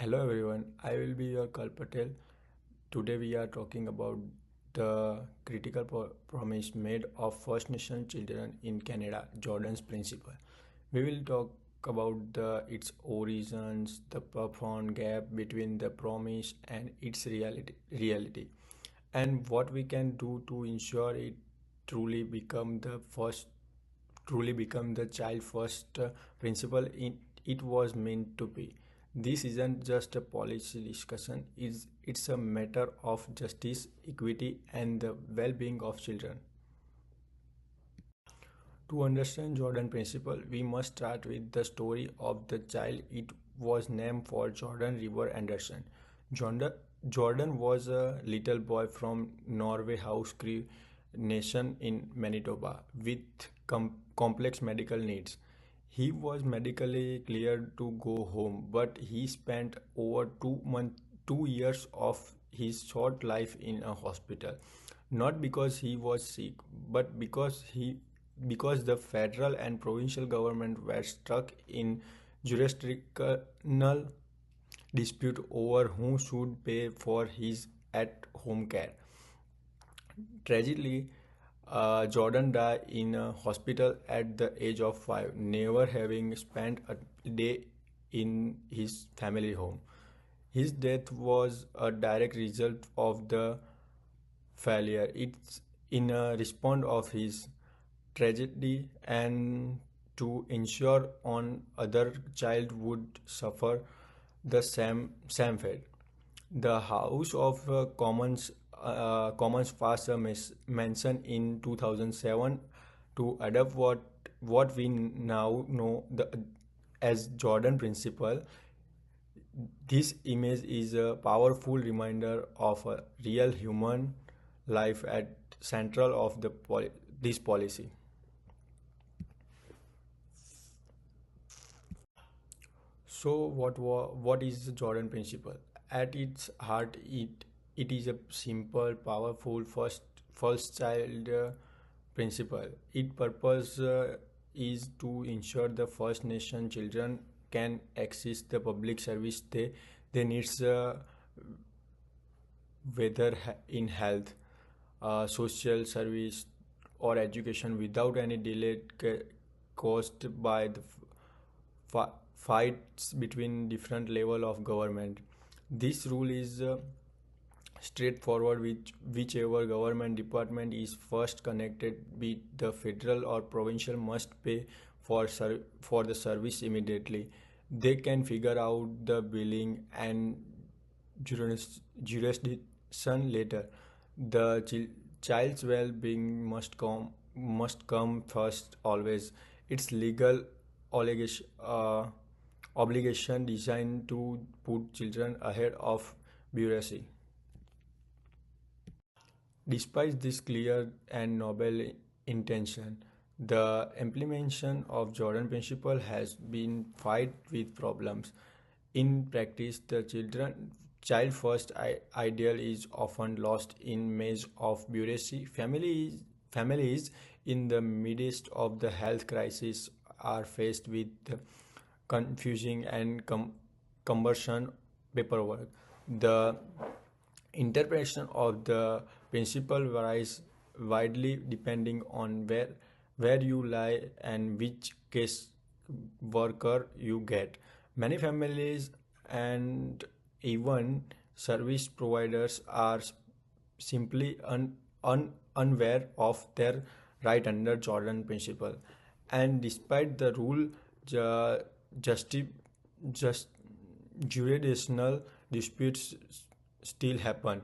Hello everyone, I will be your Kal Patel. Today we are talking about the critical promise made of First Nation children in Canada, Jordan's Principle. We will talk about its origins, the profound gap between the promise and its reality, and what we can do to ensure it truly become the first truly become the child first principle it was meant to be. This isn't just a policy discussion, it's a matter of justice, equity, and the well being of children. To understand Jordan principle, we must start with the story of the child. It was named for Jordan River Anderson. Jordan, Jordan was a little boy from Norway House Cree Nation in Manitoba with complex medical needs. He was medically cleared to go home, but he spent over 2 years of his short life in a hospital. Not because he was sick, but because the federal and provincial government were stuck in jurisdictional dispute over who should pay for his at-home care. Tragically, Jordan died in a hospital at the age of 5, never having spent a day in his family home. His death was a direct result of the failure. It's in a response of his tragedy and to ensure on other child would suffer the same fate. The House of Commons passed a mention in 2007 to adopt what we now know as Jordan Principle. This image is a powerful reminder of a real human life at central of this policy. So what is the Jordan principle? At its heart, it is a simple, powerful first child principle. Its purpose is to ensure the First Nation children can access the public service they needs, whether in health, social service, or education without any delay caused by the fights between different level of government. This rule is straightforward, whichever government department is first connected with the federal or provincial must pay for the service immediately. They can figure out the billing and jurisdiction later. The child's well-being must come first always. It's legal obligation, obligation designed to put children ahead of bureaucracy. Despite this clear and noble intention, the implementation of Jordan Principle has been fight with problems. In practice, the child first ideal is often lost in maze of bureaucracy. Families in the midst of the health crisis are faced with confusing and cumbersome paperwork. The interpretation of the principle varies widely depending on where you lie and which case worker you get. Many families and even service providers are simply unaware of their right under Jordan principle. And despite the rule, ju- justi- just jurisdictional disputes still happen,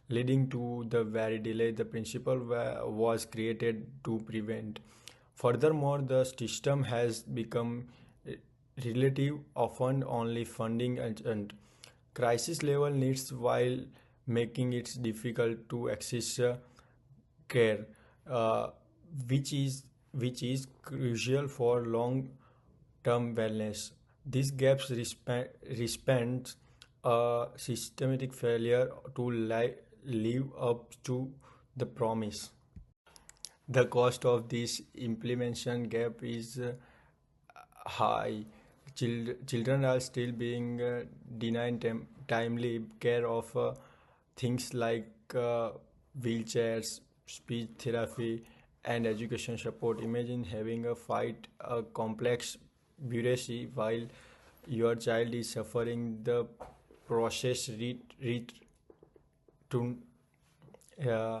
leading to the very delay the principle was created to prevent. Furthermore, the system has become relative, often only funding and crisis level needs while making it difficult to access care, uh, which is which is crucial for long term wellness. These gaps respect a systematic failure to live up to the promise. The cost of this implementation gap is high. Children are still being denied timely care of things like wheelchairs, speech therapy, and education support. Imagine having a fight a complex bureaucracy while your child is suffering the process to uh,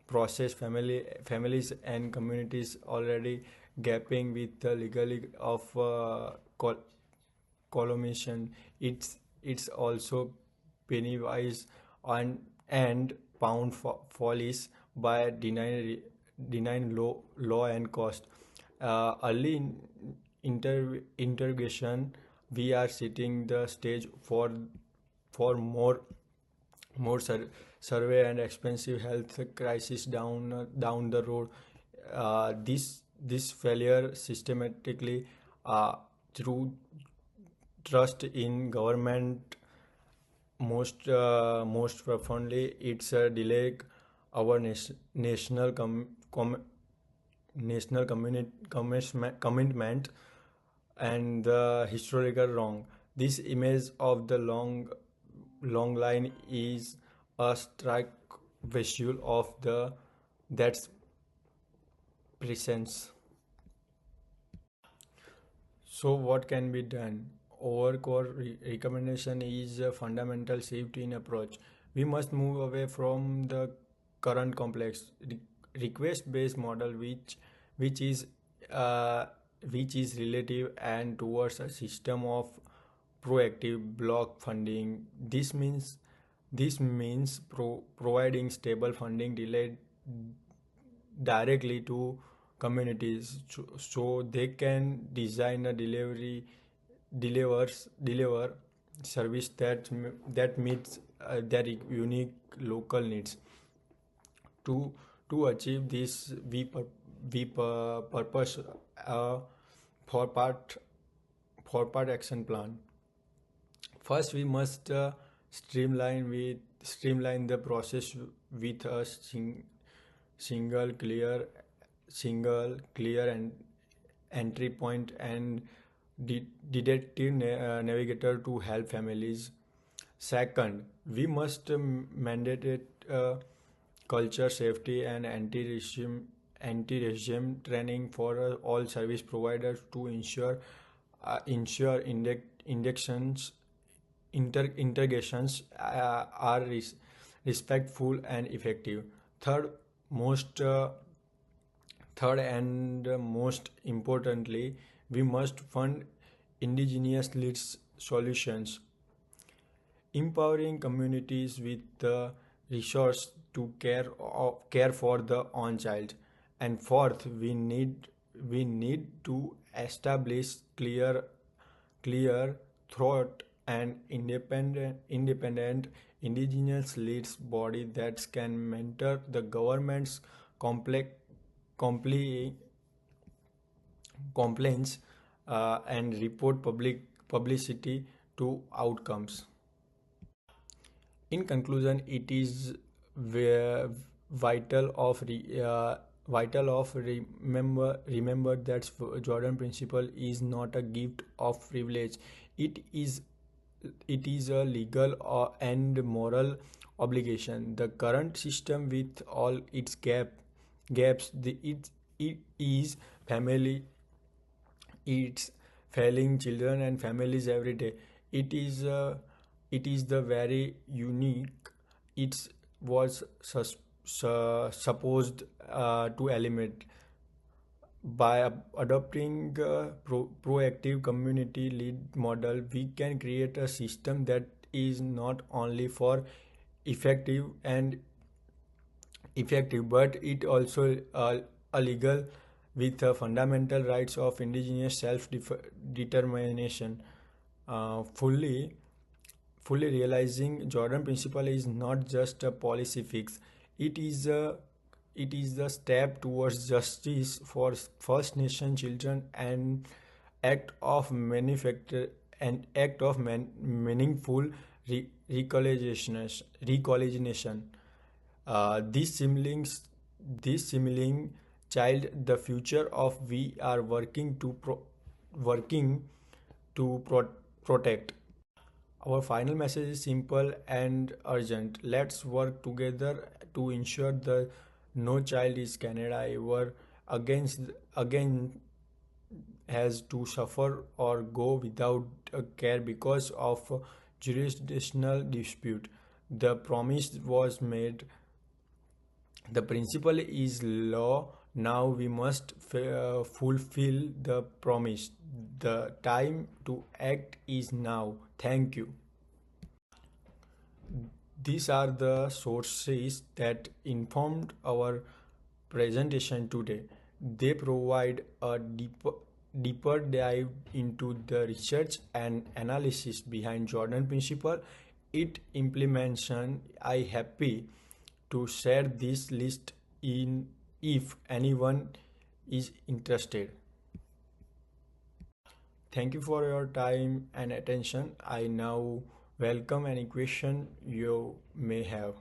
process families and communities already gapping with the legality of collimation. It's also pennywise and pound follies by denying law and cost. Early interrogation, we are setting the stage for more survey and expensive health crisis down the road. This failure systematically through trust in government most profoundly it's a delay our national commitment and the historical wrong. This image of the long line is a stark visual of the that's presence. So what can be done? Our core recommendation is a fundamental shift in approach. We must move away from the current complex request-based model, which is uh, which is relative, and towards a system of proactive block funding. This means providing stable funding delayed directly to communities so they can design a deliver service that meets their unique local needs. To achieve this, we purpose a four part four part action plan. First, we must streamline the process with a single clear and entry point and detective navigator to help families. Second, we must mandate culture safety and anti-regime training for all service providers to ensure indexations interrogations are respectful and effective. Third, most third and most importantly, we must fund indigenous leads solutions, empowering communities with the resource to care for the own child. And fourth, we need to establish clear thought and independent indigenous leads body that can mentor the government's complex compli- complaints and report publicity to outcomes. In conclusion, it is ve- vital of remember that Jordan principle is not a gift of privilege. It is it is a legal and moral obligation. The current system, with all its gaps, it is family it's failing children and families every day. It is it is the very unique. It was supposed to eliminate by adopting a proactive community lead model. We can create a system that is not only for effective and effective, but it also a legal with the fundamental rights of indigenous self-determination. Fully realizing Jordan principle is not just a policy fix. It is a it is the step towards justice for First Nation children and act of manufacture an act of meaningful recolonization. These sibling child the future of we are working to protect. Our final message is simple and urgent. Let's work together to ensure that no child in Canada ever against again has to suffer or go without care because of a jurisdictional dispute. The promise was made, the principle is law. Now we must fulfill the promise. The time to act is now. Thank you. These are the sources that informed our presentation today. They provide a deeper dive into the research and analysis behind Jordan Principle, its implementation. I happy to share this list in if anyone is interested. Thank you for your time and attention. I now welcome any question you may have.